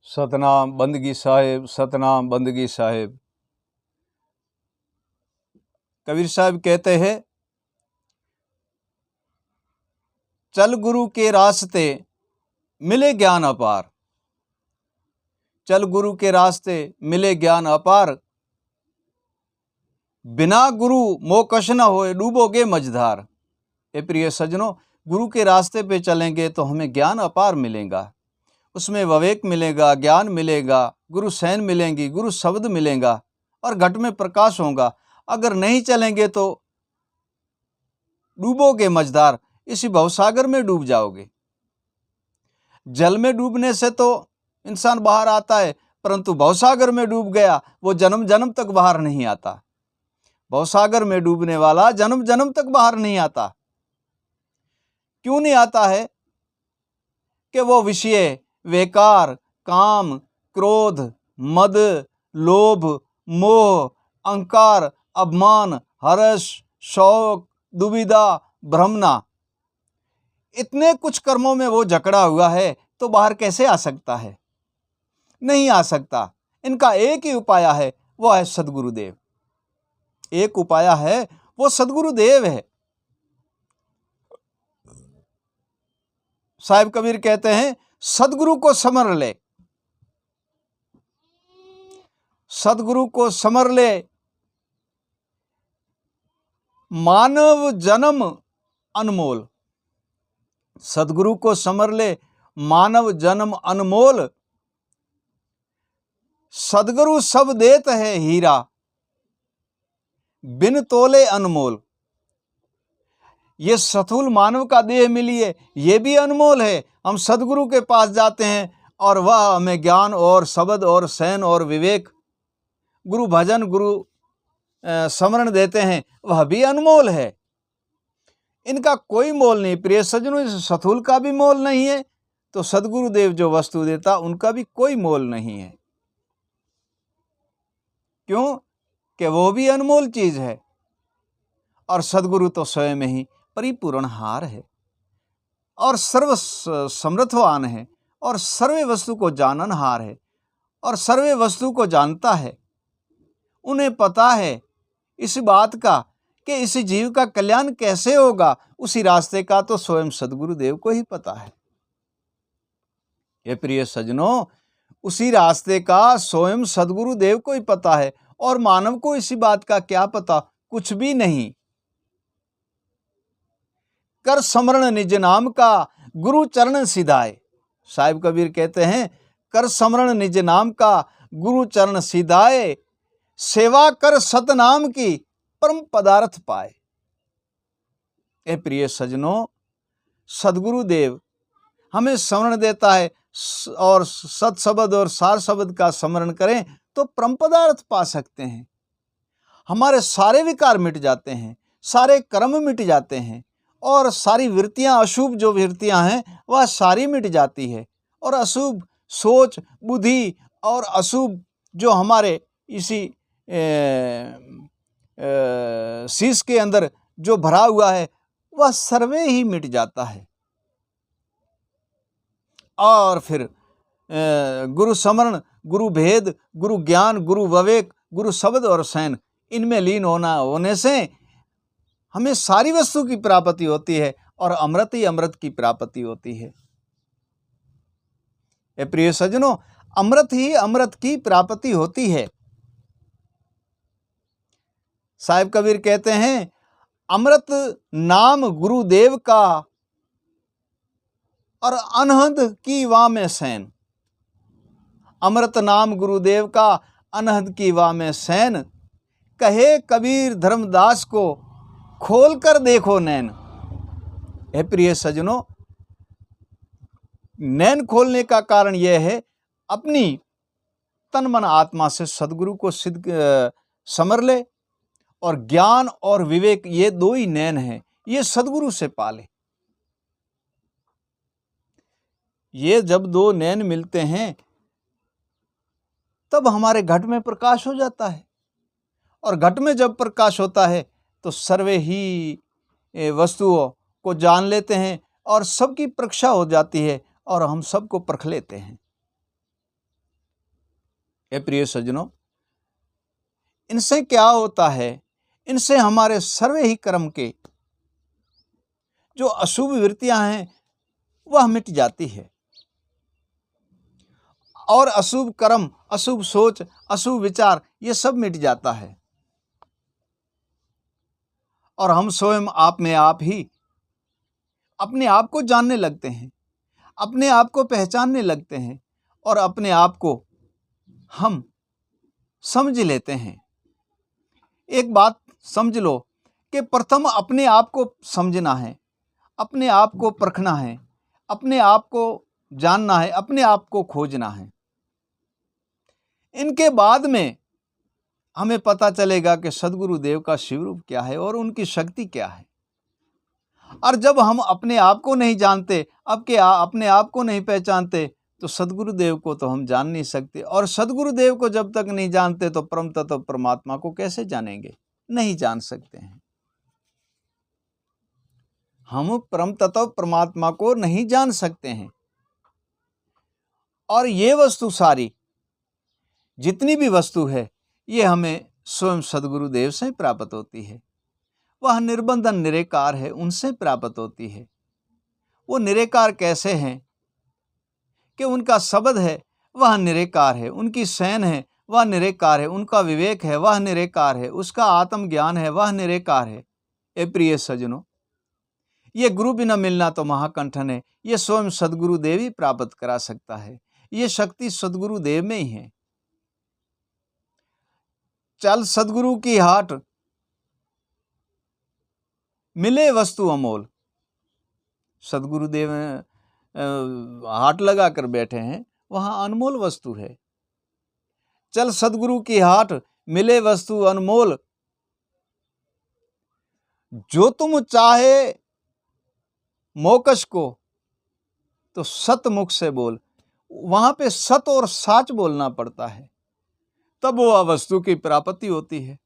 सतनाम बंदगी साहिब, सतनाम बंदगी साहिब। कबीर साहब कहते हैं, चल गुरु के रास्ते मिले ज्ञान अपार, चल गुरु के रास्ते मिले ज्ञान अपार, बिना गुरु मोह कश न होए डूबोगे मझधार। ए प्रिय सज्जनों, गुरु के रास्ते पे चलेंगे तो हमें ज्ञान अपार मिलेगा, उसमें विवेक मिलेगा, ज्ञान मिलेगा, गुरु सैन मिलेंगी, गुरु शब्द मिलेगा और घट में प्रकाश होगा। अगर नहीं चलेंगे तो डूबोगे मझधार, इसी भवसागर में डूब जाओगे। जल में डूबने से तो इंसान बाहर आता है, परंतु भवसागर में डूब गया वो जन्म जन्म तक बाहर नहीं आता। भवसागर में डूबने वाला जन्म जन्म तक बाहर नहीं आता। क्यों नहीं आता है? कि वो विषय, वेकार, काम, क्रोध, मद, लोभ, मोह, अहंकार, अभिमान, हर्ष, शौक, दुविधा, भ्रमना, इतने कुछ कर्मों में वो जकड़ा हुआ है, तो बाहर कैसे आ सकता है? नहीं आ सकता। इनका एक ही उपाय है, वो है सदगुरुदेव। एक उपाय है, वो सदगुरुदेव है। साहिब कबीर कहते हैं, सदगुरु को समर ले, सदगुरु को समर ले, मानव जन्म अनमोल। सदगुरु को समर ले, मानव जन्म अनमोल, सदगुरु सब देत है हीरा, बिन तोले अनमोल। ये स्थूल मानव का देह मिली है, ये भी अनमोल है। हम सदगुरु के पास जाते हैं और वह हमें ज्ञान और शब्द और सैन और विवेक, गुरु भजन, गुरु स्मरण देते हैं, वह भी अनमोल है। इनका कोई मोल नहीं। प्रिय सज्जनों, इस स्थूल का भी मोल नहीं है, तो सदगुरुदेव जो वस्तु देता उनका भी कोई मोल नहीं है। क्यों? कि वो भी अनमोल चीज है और सदगुरु तो स्वयं ही परिपूर्ण हार है और सर्व समर्थवान है और सर्वे वस्तु को जाननहार है और सर्वे वस्तु को जानता है। उन्हें पता है इस बात का कि इस जीव का कल्याण कैसे होगा, उसी रास्ते का तो स्वयं सदगुरुदेव को ही पता है। ये प्रिय सज्जनों, उसी रास्ते का स्वयं सदगुरुदेव को ही पता है और मानव को इसी बात का क्या पता? कुछ भी नहीं। कर समरण निज नाम का गुरु चरण सिधाए। साहिब कबीर कहते हैं, कर समरण निज नाम का गुरु चरण सिधाए, सेवा कर सतनाम की परम पदार्थ पाए। ए प्रिय सज्जनों, सदगुरुदेव हमें स्मरण देता है और सत शब्द और सार शब्द का स्मरण करें तो परम पदार्थ पा सकते हैं। हमारे सारे विकार मिट जाते हैं, सारे कर्म मिट जाते हैं और सारी वृत्तियां, अशुभ जो वृत्तियां हैं वह सारी मिट जाती है और अशुभ सोच, बुद्धि और अशुभ जो हमारे इसी शीश के अंदर जो भरा हुआ है वह सर्वे ही मिट जाता है। और फिर गुरु स्मरण, गुरु भेद, गुरु ज्ञान, गुरु विवेक, गुरु शब्द और सैन, इनमें लीन होने से हमें सारी वस्तु की प्राप्ति होती है और अमृत ही अमृत की प्राप्ति होती है। ए प्रिय सज्जनों, अमृत ही अमृत की प्राप्ति होती है। साहिब कबीर कहते हैं, अमृत नाम गुरुदेव का और अनहद की वाह में सैन। अमृत नाम गुरुदेव का, अनहद की वाह में सैन, कहे कबीर धर्मदास को खोल कर देखो नैन। हे प्रिय सज्जनों, नैन खोलने का कारण यह है, अपनी तन मन आत्मा से सदगुरु को सिद्ध समर ले और ज्ञान और विवेक, ये दो ही नैन हैं, ये सदगुरु से पाले। ये जब दो नैन मिलते हैं तब हमारे घट में प्रकाश हो जाता है और घट में जब प्रकाश होता है तो सर्वे ही वस्तुओं को जान लेते हैं और सबकी परीक्षा हो जाती है और हम सबको परख लेते हैं। ये प्रिय सज्जनों, इनसे क्या होता है, इनसे हमारे सर्वे ही कर्म के जो अशुभ वृत्तियां हैं वह मिट जाती है, और अशुभ कर्म, अशुभ सोच, अशुभ विचार ये सब मिट जाता है, और हम स्वयं आप में आप ही अपने आप को जानने लगते हैं, अपने आप को पहचानने लगते हैं, और अपने आप को हम समझ लेते हैं। एक बात समझ लो कि प्रथम अपने आप को समझना है, अपने आप को परखना है, अपने आप को जानना है, अपने आप को खोजना है। इनके बाद में हमें पता चलेगा कि सद्गुरुदेव का शिवरूप क्या है और उनकी शक्ति क्या है। और जब हम अपने आप को नहीं जानते, अपने आप को नहीं पहचानते, तो सद्गुरुदेव को तो हम जान नहीं सकते, और सद्गुरुदेव को जब तक नहीं जानते तो परम तत्व परमात्मा को कैसे जानेंगे? नहीं जान सकते हैं। हम परम तत्व परमात्मा को नहीं जान सकते हैं, और ये वस्तु सारी, जितनी भी वस्तु है, ये हमें स्वयं सद्गुरुदेव से प्राप्त होती है। वह निर्बंधन निरेकार है, उनसे प्राप्त होती है। वो निरेकार कैसे हैं कि उनका शब्द है वह निरेकार है, उनकी शयन है वह निरेकार है, उनका विवेक है वह निरेकार है, उसका आत्मज्ञान है वह निरेकार है। ए प्रिय सज्जनों, ये गुरु बिना मिलना तो महाकंठन है, ये स्वयं सद्गुरुदेव ही प्राप्त करा सकता है। ये शक्ति सद्गुरुदेव में ही है। चल सद्गुरु की हाट, मिले वस्तु अमोल। सद्गुरुदेव हाट लगा कर बैठे हैं, वहां अनमोल वस्तु है। चल सद्गुरु की हाट, मिले वस्तु अनमोल। जो तुम चाहे मोकश को, तो सत मुख से बोल। वहां पे सत और साच बोलना पड़ता है, तब वह वस्तु की प्राप्ति होती है।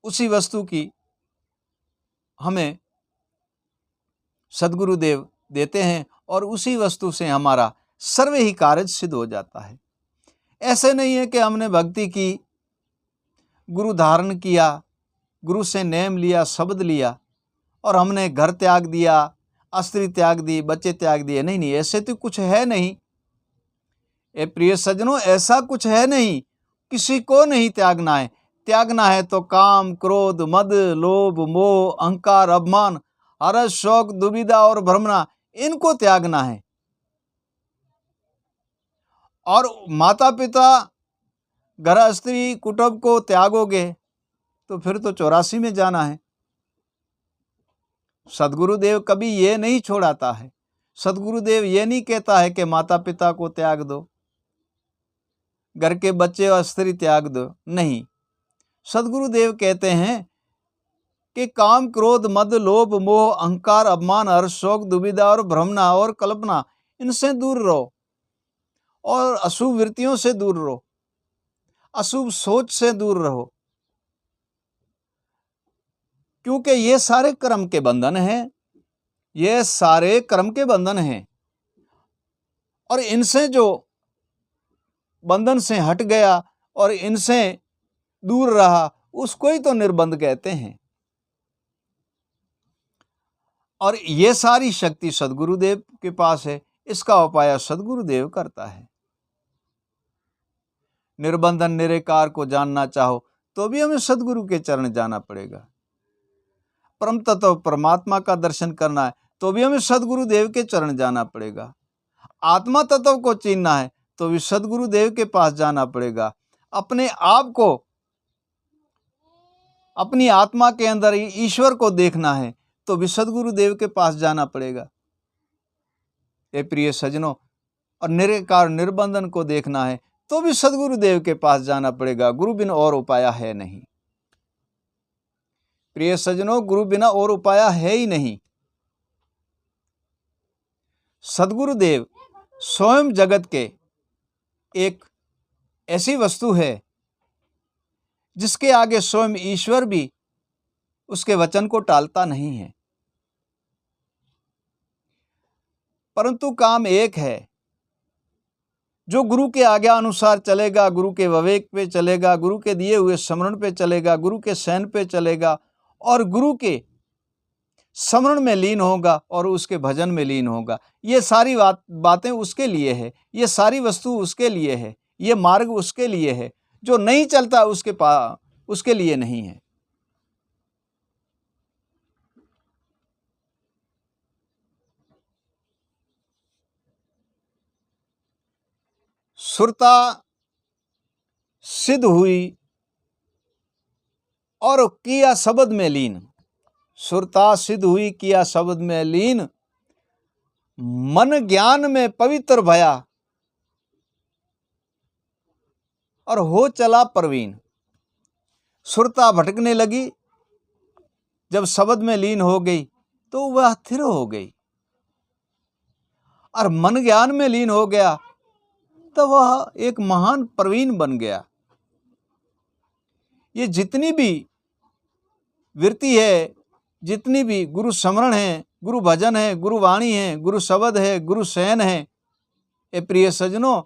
उसी वस्तु की हमें सद्गुरुदेव देते हैं, और उसी वस्तु से हमारा सर्वे ही कार्य सिद्ध हो जाता है। ऐसे नहीं है कि हमने भक्ति की, गुरु धारण किया, गुरु से नेम लिया, शब्द लिया, और हमने घर त्याग दिया, स्त्री त्याग दी, बच्चे त्याग दिए। नहीं नहीं, ऐसे तो कुछ है नहीं। ए प्रिय सज्जनों, ऐसा कुछ है नहीं। किसी को नहीं त्यागना है। त्यागना है तो काम, क्रोध, मद, लोभ, मोह, अहंकार, अभिमान, हर्ष, शौक, दुविधा और भ्रमणा, इनको त्यागना है। और माता पिता, घर स्त्री कुटुंब को त्यागोगे तो फिर तो 84 में जाना है। सद्गुरुदेव कभी ये नहीं छोड़ाता है। सद्गुरुदेव ये नहीं कहता है कि माता पिता को त्याग दो, घर के बच्चे और स्त्री त्याग दो। नहीं, सद्गुरुदेव कहते हैं कि काम, क्रोध, मद, लोभ, मोह, अहंकार, अभिमान, हर्ष, शोक, दुविधा और भ्रमणा और कल्पना, इनसे दूर रहो, और अशुभ वृत्तियों से दूर रहो, अशुभ सोच से दूर रहो, क्योंकि ये सारे कर्म के बंधन हैं। ये सारे कर्म के बंधन हैं, और इनसे जो बंधन से हट गया और इनसे दूर रहा, उसको ही तो निर्बंध कहते हैं। और ये सारी शक्ति सद्गुरुदेव के पास है। इसका उपाय सद्गुरुदेव करता है। निर्बंधन निरेकार को जानना चाहो तो भी हमें सद्गुरु के चरण जाना पड़ेगा। परम तत्व परमात्मा का दर्शन करना है तो भी हमें सद्गुरुदेव के चरण जाना पड़ेगा। आत्मा तत्व को चीनना है तो भी सद्गुरुदेव के पास जाना पड़ेगा। अपने आप को, अपनी आत्मा के अंदर ईश्वर को देखना है तो भी सद्गुरुदेव के पास जाना पड़ेगा। ए प्रिय सज्जनों, और निरेकार निर्बंधन को देखना है तो भी सद्गुरुदेव के पास जाना पड़ेगा। गुरु बिना और उपाय है नहीं। प्रिय सज्जनों, गुरु बिना और उपाय है ही नहीं। सद्गुरुदेव स्वयं जगत के एक ऐसी वस्तु है जिसके आगे स्वयं ईश्वर भी उसके वचन को टालता नहीं है। परंतु काम एक है, जो गुरु के आज्ञा अनुसार चलेगा, गुरु के विवेक पे चलेगा, गुरु के दिए हुए स्मरण पे चलेगा, गुरु के शयन पे चलेगा और गुरु के स्मरण में लीन होगा और उसके भजन में लीन होगा, ये सारी बातें उसके लिए है, ये सारी वस्तु उसके लिए है, ये मार्ग उसके लिए है। जो नहीं चलता उसके लिए नहीं है। सुरता सिद्ध हुई और किया शब्द में लीन। सुरता सिद्ध हुई, किया शब्द में लीन, मन ज्ञान में पवित्र भया और हो चला प्रवीण। सुरता भटकने लगी, जब शब्द में लीन हो गई तो वह स्थिर हो गई, और मन ज्ञान में लीन हो गया तो वह एक महान प्रवीण बन गया। ये जितनी भी वृत्ति है, जितनी भी गुरु स्मरण है, गुरु भजन है, गुरु वाणी है, गुरु शब्द है, गुरु शयन है, ये प्रिय सज्जनों,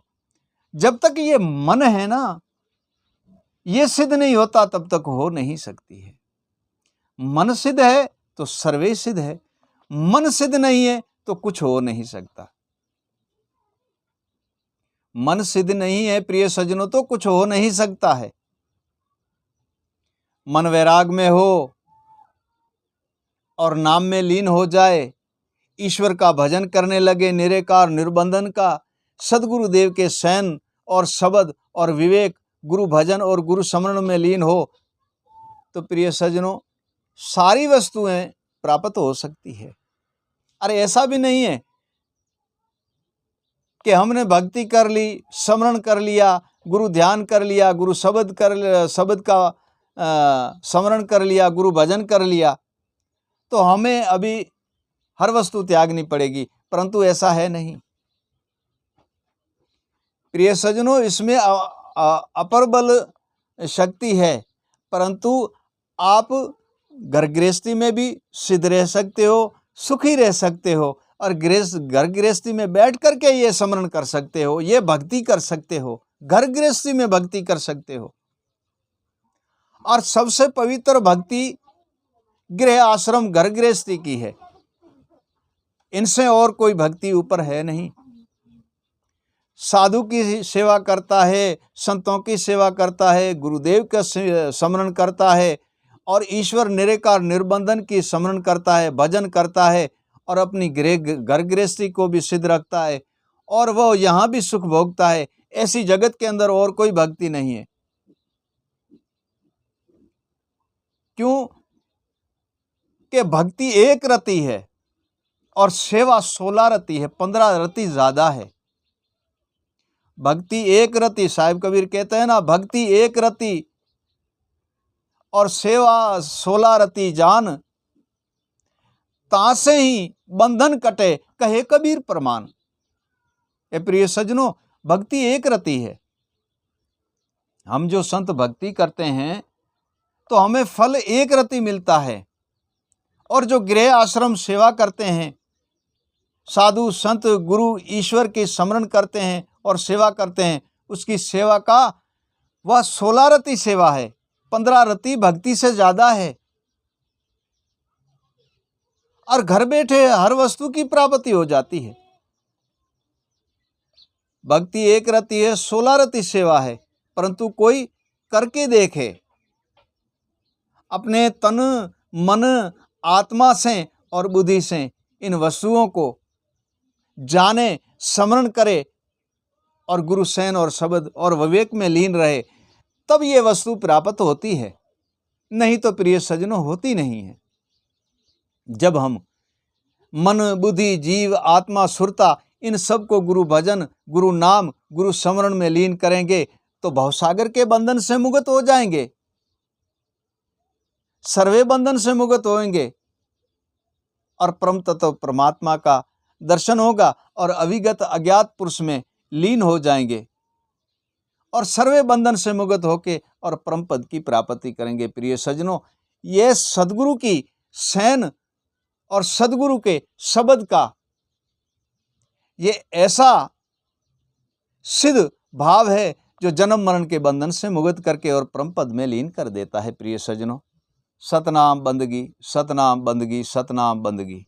जब तक ये मन है ना, ये सिद्ध नहीं होता तब तक हो नहीं सकती है। मन सिद्ध है तो सर्वे सिद्ध है, मन सिद्ध नहीं है तो कुछ हो नहीं सकता। मन सिद्ध नहीं है प्रिय सज्जनों तो कुछ हो नहीं सकता है। मन वैराग में हो और नाम में लीन हो जाए, ईश्वर का भजन करने लगे, निराकार निर्बंधन का, सदगुरु देव के शयन और शब्द और विवेक, गुरु भजन और गुरु स्मरण में लीन हो, तो प्रिय सज्जनों सारी वस्तुएं प्राप्त हो सकती है। अरे ऐसा भी नहीं है कि हमने भक्ति कर ली, स्मरण कर लिया, गुरु ध्यान कर लिया, गुरु शब्द का स्मरण कर लिया, गुरु भजन कर लिया तो हमें अभी हर वस्तु त्यागनी पड़ेगी, परंतु ऐसा है नहीं। प्रिय सज्जनों, इसमें अपरबल शक्ति है, परंतु आप घर गृहस्थी में भी सिद्ध रह सकते हो, सुखी रह सकते हो, और घर गृहस्थी में बैठ करके ये स्मरण कर सकते हो, ये भक्ति कर सकते हो, घर गृहस्थी में भक्ति कर सकते हो। और सबसे पवित्र भक्ति गृह आश्रम घर गृहस्थी की है, इनसे और कोई भक्ति ऊपर है नहीं। साधु की सेवा करता है, संतों की सेवा करता है, गुरुदेव का स्मरण करता है और ईश्वर निराकार निर्बंधन की स्मरण करता है, भजन करता है और अपनी घर गृहस्थी को भी सिद्ध रखता है और वह यहाँ भी सुख भोगता है। ऐसी जगत के अंदर और कोई भक्ति नहीं है। क्यों कि भक्ति एक रति है और सेवा 16 रति है, 15 रति ज्यादा है। भक्ति एक रति, साहिब कबीर कहते हैं ना, भक्ति एक रति और सेवा 16 रति जान, तासे ही बंधन कटे कहे कबीर प्रमाण। ए प्रिय सज्जनों, भक्ति एक रति है। हम जो संत भक्ति करते हैं तो हमें फल एक रति मिलता है, और जो गृह आश्रम सेवा करते हैं, साधु संत गुरु ईश्वर की स्मरण करते हैं और सेवा करते हैं, उसकी सेवा का वह 16 रति सेवा है, 15 रति भक्ति से ज्यादा है। और घर बैठे हर वस्तु की प्राप्ति हो जाती है। भक्ति एक रति है, 16 रति सेवा है, परंतु कोई करके देखे, अपने तन मन आत्मा से और बुद्धि से इन वस्तुओं को जाने, स्मरण करे और गुरु शयन और शब्द और विवेक में लीन रहे, तब ये वस्तु प्राप्त होती है, नहीं तो प्रिय सज्जनों होती नहीं है। जब हम मन बुद्धि जीव आत्मा सुरता इन सब को गुरु भजन, गुरु नाम, गुरु स्मरण में लीन करेंगे तो भवसागर के बंधन से मुक्त हो जाएंगे, सर्वे बंधन से मुक्त होंगे और परम तत्व परमात्मा का दर्शन होगा और अविगत अज्ञात पुरुष में लीन हो जाएंगे और सर्वे बंधन से मुक्त होके और परम पद की प्राप्ति करेंगे। प्रिय सज्जनों, ये सदगुरु की शयन और सदगुरु के शब्द का ये ऐसा सिद्ध भाव है जो जन्म मरण के बंधन से मुक्त करके और परम पद में लीन कर देता है। प्रिय सज्जनों, सतनाम बंदगी, सतनाम बंदगी, सतनाम बंदगी।